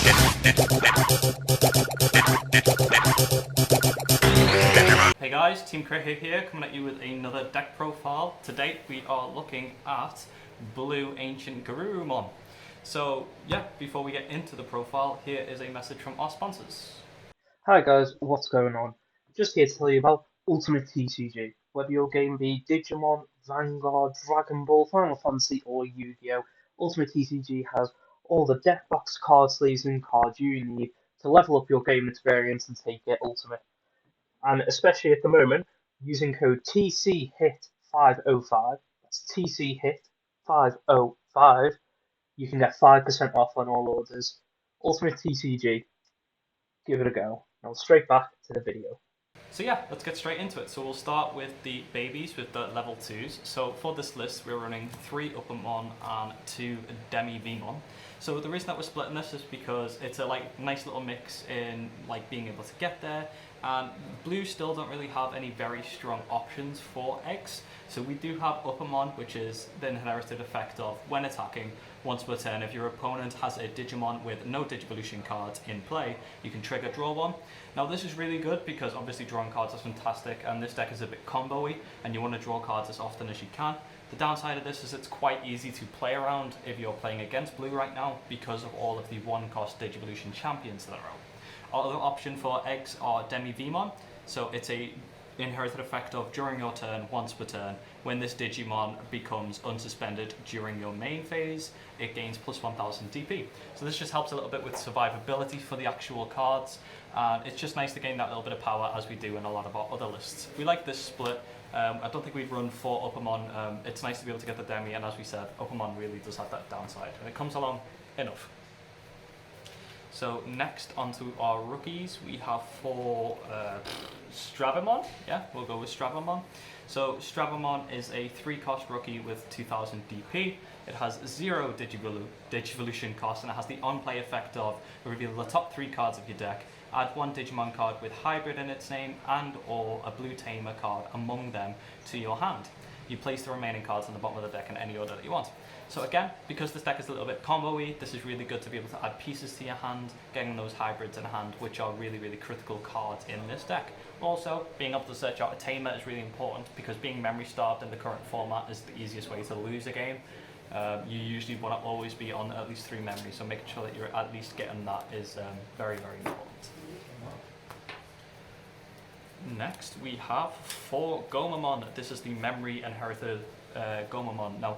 Hey guys, Team Cricket here, coming at you with another deck profile. Today we are looking at Blue Ancient Garurumon. So yeah, before we get into the profile, here is a message from our sponsors. Hi guys, what's going on? Just here to tell you about Ultimate TCG. Whether your game be Digimon, Vanguard, Dragon Ball, Final Fantasy, or Yu-Gi-Oh! Ultimate TCG has all the deck box, card sleeves, and cards you need to level up your game experience and take it ultimate. And especially at the moment, using code TCHIT505, that's TCHIT505, you can get 5% off on all orders. Ultimate TCG, give it a go. Now straight back to the video. So yeah, let's get straight into it. So we'll start with the babies, with the level 2s. So for this list, we're running 3 Uppermon and 2 Demi-Vmon. So the reason that we're splitting this is because it's a nice little mix in being able to get there. And blue still don't really have any very strong options for eggs. So we do have Uppermon, which is the inherited effect of when attacking, once per turn, if your opponent has a Digimon with no Digivolution cards in play, you can trigger draw one. Now this is really good because obviously drawing cards is fantastic, and this deck is a bit combo-y, and you want to draw cards as often as you can. The downside of this is it's quite easy to play around if you're playing against blue right now because of all of the one-cost Digivolution champions that are out. Our other option for eggs are Demi-Vmon, so it's a inherited effect of during your turn, once per turn, when this Digimon becomes unsuspended during your main phase, it gains plus 1000 DP. So this just helps a little bit with survivability for the actual cards, and it's just nice to gain that little bit of power as we do in a lot of our other lists. We like this split. I don't think we'd run 4 Uppermon. It's nice to be able to get the Demi, and as we said, Uppermon really does have that downside, and it comes along enough. So next onto our rookies, we have 4 Stravomon. Yeah, we'll go with Stravomon. So Stravomon is a 3-cost rookie with 2000 DP. It has 0 Digivolution cost, and it has the on-play effect of reveal the top 3 cards of your deck, add 1 Digimon card with hybrid in its name and or a blue tamer card among them to your hand. You place the remaining cards on the bottom of the deck in any order that you want. So again, because this deck is a little bit combo-y, this is really good to be able to add pieces to your hand, getting those hybrids in hand, which are really, really critical cards in this deck. Also, being able to search out a tamer is really important because being memory starved in the current format is the easiest way to lose a game. You usually want to always be on at least 3 memories, so making sure that you're at least getting that is very, very important. Next, we have 4 Gomamon. This is the memory inherited Gomamon. Now,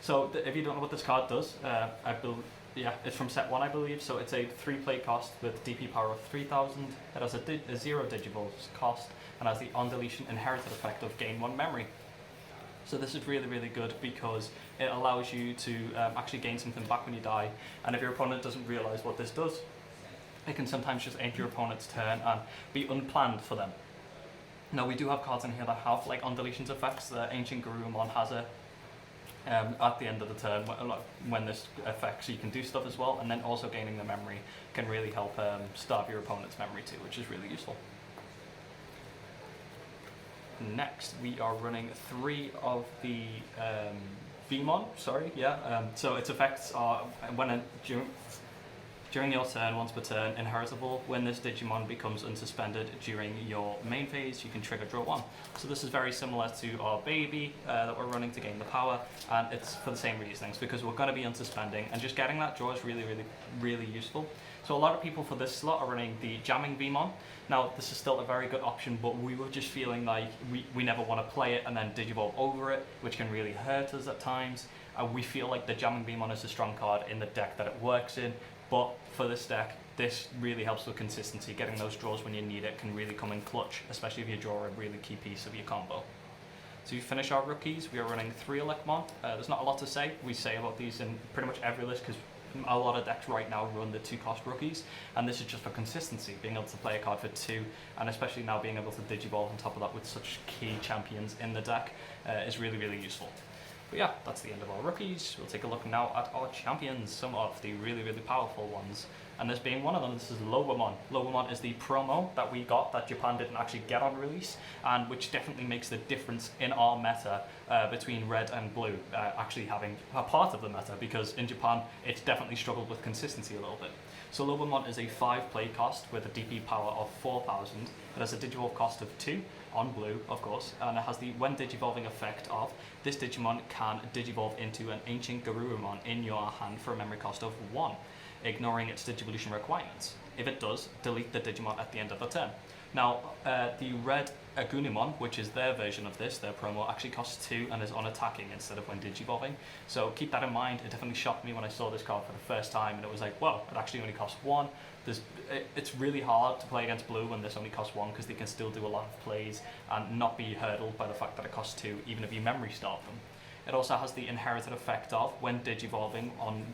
so if you don't know what this card does, it's from set 1, I believe. So it's a 3-play cost with DP power of 3000. It has a 0 Digivolves cost and has the on deletion inherited effect of gain 1 memory. So this is really, really good because it allows you to actually gain something back when you die. And if your opponent doesn't realize what this does, it can sometimes just end your opponent's turn and be unplanned for them. Now we do have cards in here that have on deletions effects. The Ancient Garurumon has a at the end of the turn when this affects, you can do stuff as well, and then also gaining the memory can really help starve your opponent's memory too, which is really useful. Next, we are running 3 of the Vmon. So its effects are during your turn, once per turn, inheritable. When this Digimon becomes unsuspended during your main phase, you can trigger draw 1. So this is very similar to our baby that we're running to gain the power, and it's for the same reasons, because we're going to be unsuspending, and just getting that draw is really, really, really useful. So a lot of people for this slot are running the Jamming Vmon. Now, this is still a very good option, but we were just feeling like we never want to play it and then Digivolve over it, which can really hurt us at times. We feel like the Jamming Vmon is a strong card in the deck that it works in, but for this deck, this really helps with consistency. Getting those draws when you need it can really come in clutch, especially if you draw a really key piece of your combo. So we finish our rookies. We are running 3 Elecmon. There's not a lot to say. We say about these in pretty much every list because a lot of decks right now run the 2-cost rookies, and this is just for consistency, being able to play a card for 2, and especially now being able to Digivolve on top of that with such key champions in the deck is really, really useful. But yeah, that's the end of our rookies. We'll take a look now at our champions, some of the really, really powerful ones. And this being one of them, this is Lobomon. Lobomon is the promo that we got that Japan didn't actually get on release, and which definitely makes the difference in our meta between red and blue actually having a part of the meta, because in Japan it's definitely struggled with consistency a little bit. So Lobomon is a 5 play cost with a DP power of 4000. It has a Digivolve cost of 2 on blue, of course, and it has the when Digivolving effect of this Digimon can Digivolve into an ancient Garurumon in your hand for a memory cost of 1, ignoring its Digivolution requirements. If it does, delete the Digimon at the end of the turn. Now, the red Agumon, which is their version of this, their promo, actually costs 2 and is on attacking instead of when Digivolving. So keep that in mind. It definitely shocked me when I saw this card for the first time, and it was like, whoa, it actually only costs 1. It's really hard to play against blue when this only costs 1, because they can still do a lot of plays and not be hurdled by the fact that it costs 2, even if you memory start them. It also has the inherited effect of when Digivolving on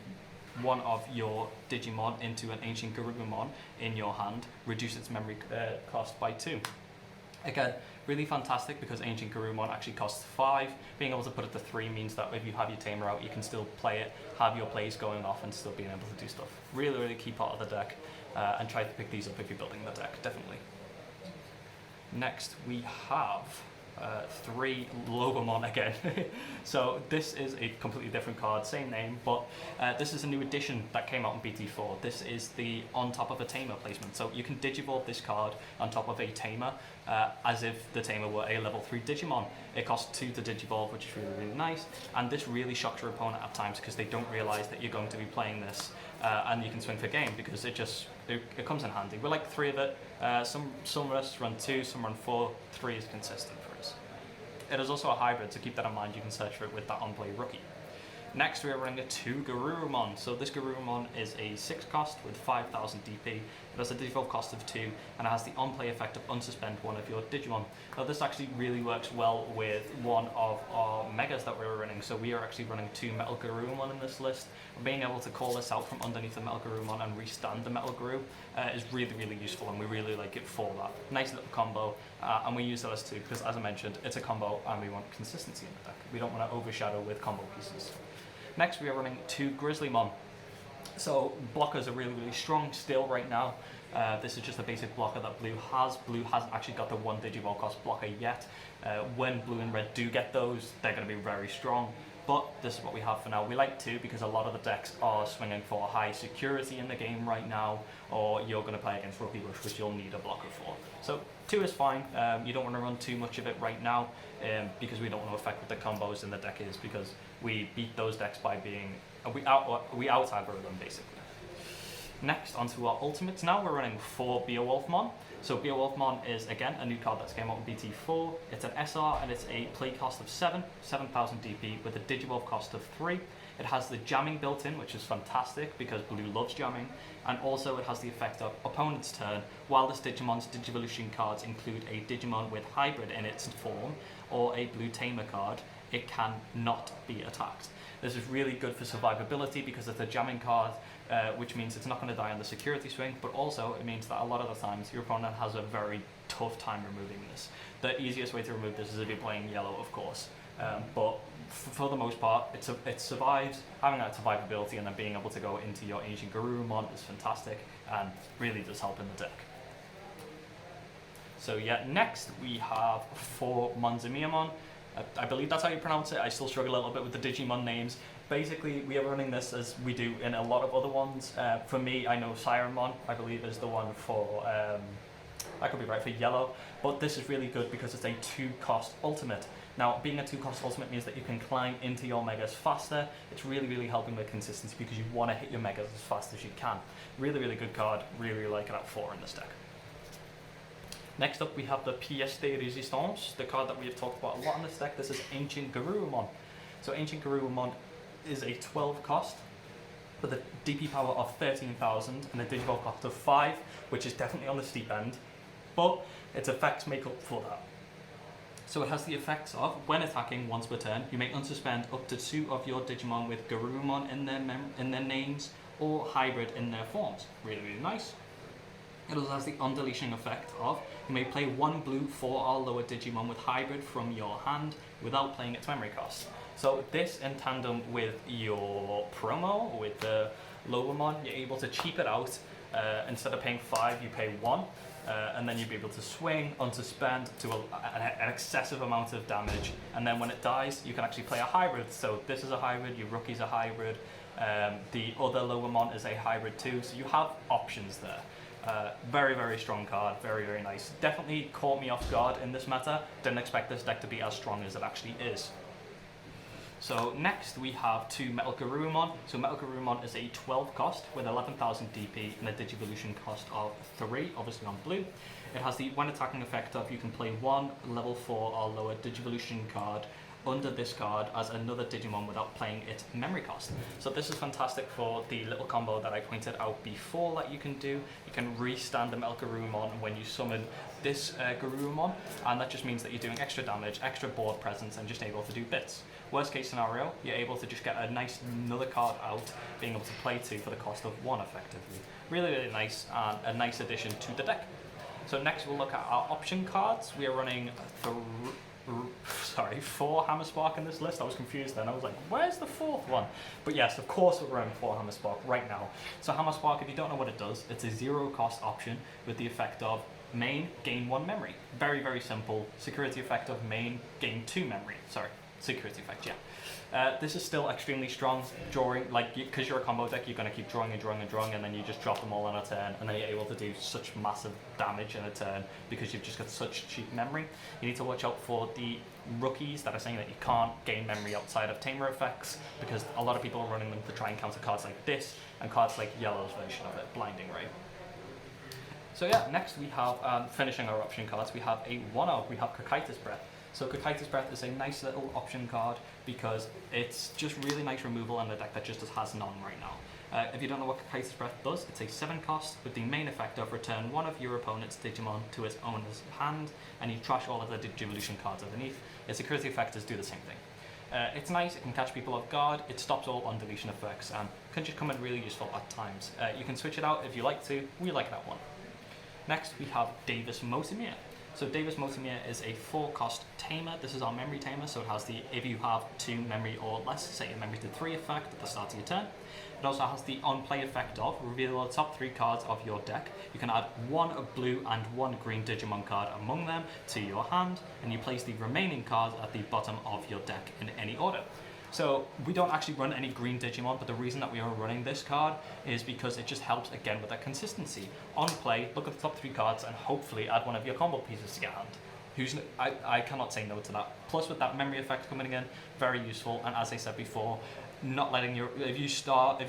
one of your Digimon into an ancient Garurumon in your hand, reduce its memory cost by 2. Again, really fantastic, because ancient Garurumon actually costs 5. Being able to put it to 3 means that if you have your tamer out, you can still play it, have your plays going off, and still being able to do stuff. Really, really key part of the deck, and try to pick these up if you're building the deck, definitely. Next, we have 3 Lobomon again. So this is a completely different card, same name, but this is a new edition that came out in BT4. This is the on top of a tamer placement. So you can Digivolve this card on top of a tamer, as if the tamer were a level 3 Digimon. It costs 2 to Digivolve, which is really, really nice, and this really shocks your opponent at times, because they don't realize that you're going to be playing this, and you can swing for game, because it comes in handy. We like 3 of it. Some of us run 2, some run 4. 3 is consistent for us. It is also a hybrid, so keep that in mind. You can search for it with that on-play rookie. Next, we are running a 2 Garurumon. So this Garurumon is a 6 cost with 5000 DP. It has a Digivolve cost of 2, and it has the on-play effect of unsuspend one of your Digimon. Now this actually really works well with one of our megas that we were running. So we are actually running 2 Metal Garurumon in this list. Being able to call this out from underneath the Metal Garurumon and restand the Metal Garu is really, really useful, and we really like it for that. Nice little combo, and we use LS2 because, as I mentioned, it's a combo and we want consistency in the deck. We don't want to overshadow with combo pieces. Next, we are running 2 Grizzlymon. So blockers are really, really strong still right now. This is just a basic blocker that blue has. Blue hasn't actually got the 1 Digivolve cost blocker yet. When blue and red do get those, they're going to be very strong. But this is what we have for now. We like 2 because a lot of the decks are swinging for high security in the game right now, or you're going to play against Rookie Rush, which you'll need a blocker for. So 2 is fine. You don't want to run too much of it right now, because we don't want to affect what the combos in the deck is, because we beat those decks by being we out aggro them basically. Next, onto our ultimates. Now we're running 4 Beowulfmon. So Beowulfmon is again a new card that's came out in BT4. It's an SR and it's a play cost of 7000 DP with a Digivolve cost of 3. It has the jamming built in, which is fantastic because blue loves jamming, and also it has the effect of opponent's turn. While this Digimon's Digivolution cards include a Digimon with hybrid in its form or a blue tamer card, it can not be attacked. This is really good for survivability because it's a jamming card, which means it's not going to die on the security swing, but also it means that a lot of the times your opponent has a very tough time removing this. The easiest way to remove this is if you're playing yellow, of course, but for the most part, it survives. Having that survivability and then being able to go into your ancient Garurumon is fantastic and really does help in the deck. So yeah, next we have 4 Monzimiamon. I believe that's how you pronounce it. I still struggle a little bit with the Digimon names. Basically, we are running this as we do in a lot of other ones. For me, I know Sirenmon, I believe, is the one for, I could be right, for yellow. But this is really good because it's a 2-cost ultimate. Now, being a 2-cost ultimate means that you can climb into your megas faster. It's really, really helping with consistency because you want to hit your megas as fast as you can. Really, really good card. Really, really like it at 4 in this deck. Next up, we have the Pièce de Résistance, the card that we have talked about a lot in this deck. This is Ancient Garurumon. So Ancient Garurumon is a 12 cost with a DP power of 13,000 and a Digivolve cost of 5, which is definitely on the steep end, but its effects make up for that. So it has the effects of, when attacking once per turn, you may unsuspend up to 2 of your Digimon with Garurumon in their names or hybrid in their forms. Really, really nice. It also has the undeletion effect of, you may play 1 blue 4 or lower Digimon with hybrid from your hand without playing its memory cost. So this in tandem with your promo, with the Lowamon, you're able to cheap it out. Instead of paying 5, you pay 1. And then you'll be able to swing, unsuspend to an excessive amount of damage. And then when it dies, you can actually play a hybrid. So this is a hybrid, your rookie's a hybrid. The other Lowamon is a hybrid too. So you have options there. Very, very strong card, very, very nice. Definitely caught me off guard in this meta. Didn't expect this deck to be as strong as it actually is. So next we have 2 Metal Garurumon. So Metal Garurumon is a 12 cost with 11,000 DP and a Digivolution cost of 3, obviously on blue. It has the when attacking effect of you can play 1 level 4 or lower Digivolution card under this card as another Digimon without playing its memory cost. So this is fantastic for the little combo that I pointed out before that you can do. You can restand the Metal Garurumon when you summon this Garurumon, and that just means that you're doing extra damage, extra board presence, and just able to do bits. Worst case scenario, you're able to just get a nice another card out, being able to play 2 for the cost of 1 effectively. Really, really nice, and a nice addition to the deck. So next we'll look at our option cards. We are running 4 Hammer Spark in this list. I was confused then. I was like, where's the 4th one? But yes, of course we're running 4 Hammer Spark right now. So Hammer Spark, if you don't know what it does, it's a 0 cost option with the effect of main, gain 1 memory. Very, very simple. Security effect of main, gain 2 memory. Sorry, security effect, yeah. This is still extremely strong. Drawing, like, because you're a combo deck, you're going to keep drawing and drawing and drawing, and then you just drop them all on a turn, and then you're able to do such massive damage in a turn because you've just got such cheap memory. You need to watch out for the rookies that are saying that you can't gain memory outside of tamer effects, because a lot of people are running them to try and counter cards like this and cards like Yellow's version of it, Blinding Ray. So yeah, next we have, finishing our option cards, we have a 1-0, we have Cocytus Breath. So Cocytus Breath is a nice little option card because it's just really nice removal in a deck that just has none right now. If you don't know what Cocytus Breath does, it's a 7 cost with the main effect of return 1 of your opponent's Digimon to its owner's hand, and you trash all of the Digivolution cards underneath. Its security effects do the same thing. It's nice, it can catch people off guard, it stops all on deletion effects, and can just come in really useful at times. You can switch it out if you like to, we like that one. Next we have Davis Motimir. So Davis Motimir is a 4 cost tamer. This is our memory tamer, so it has the if you have 2 memory or less, set your memory to 3 effect at the start of your turn. It also has the on play effect of reveal the top 3 cards of your deck. You can add 1 blue and 1 green Digimon card among them to your hand, and you place the remaining cards at the bottom of your deck in any order. So we don't actually run any green Digimon, but the reason that we are running this card is because it just helps again with that consistency. On play, look at the top 3 cards and hopefully add one of your combo pieces to your hand. I cannot say no to that. Plus with that memory effect coming in, very useful. And as I said before, not letting if you starve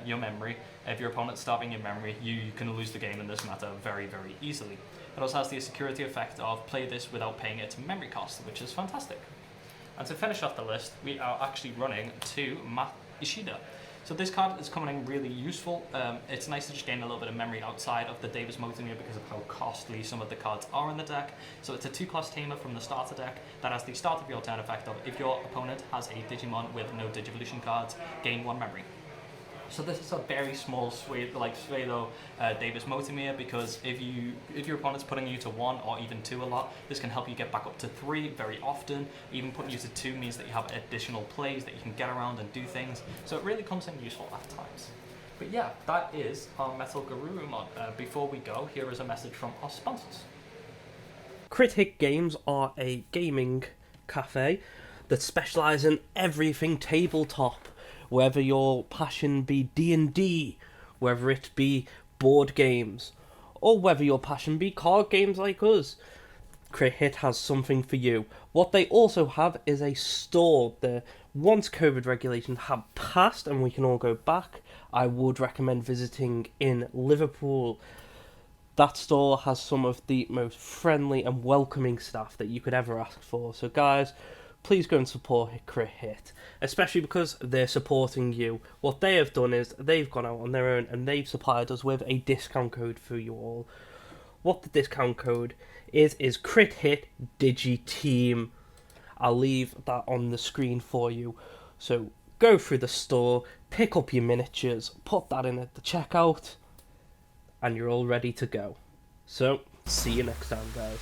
your memory, if your opponent's starving your memory, you can lose the game in this matter very, very easily. It also has the security effect of play this without paying its memory cost, which is fantastic. And to finish off the list, we are actually running 2 Matt Ishida. So this card is coming in really useful. It's nice to just gain a little bit of memory outside of the Davis Motimir because of how costly some of the cards are in the deck. So it's a 2-cost tamer from the starter deck that has the start of your turn effect of if your opponent has a Digimon with no Digivolution cards, gain 1 memory. So this is a very small Swaylo Davis Motimir because if your opponent's putting you to 1 or even 2 a lot, this can help you get back up to 3 very often. Even putting you to 2 means that you have additional plays that you can get around and do things. So it really comes in useful at times. But yeah, that is our Metal Garurumon. Before we go, here is a message from our sponsors. Crit Hit Games are a gaming cafe that specialise in everything tabletop. Whether your passion be D&D, whether it be board games, or whether your passion be card games like us, Crit Hit has something for you. What they also have is a store. Once COVID regulations have passed and we can all go back, I would recommend visiting in Liverpool. That store has some of the most friendly and welcoming staff that you could ever ask for. So guys, please go and support Crit Hit, especially because they're supporting you. What they have done is they've gone out on their own and they've supplied us with a discount code for you all. What the discount code is Crit Hit DigiTeam. I'll leave that on the screen for you. So go through the store, pick up your miniatures, put that in at the checkout, and you're all ready to go. So see you next time, guys.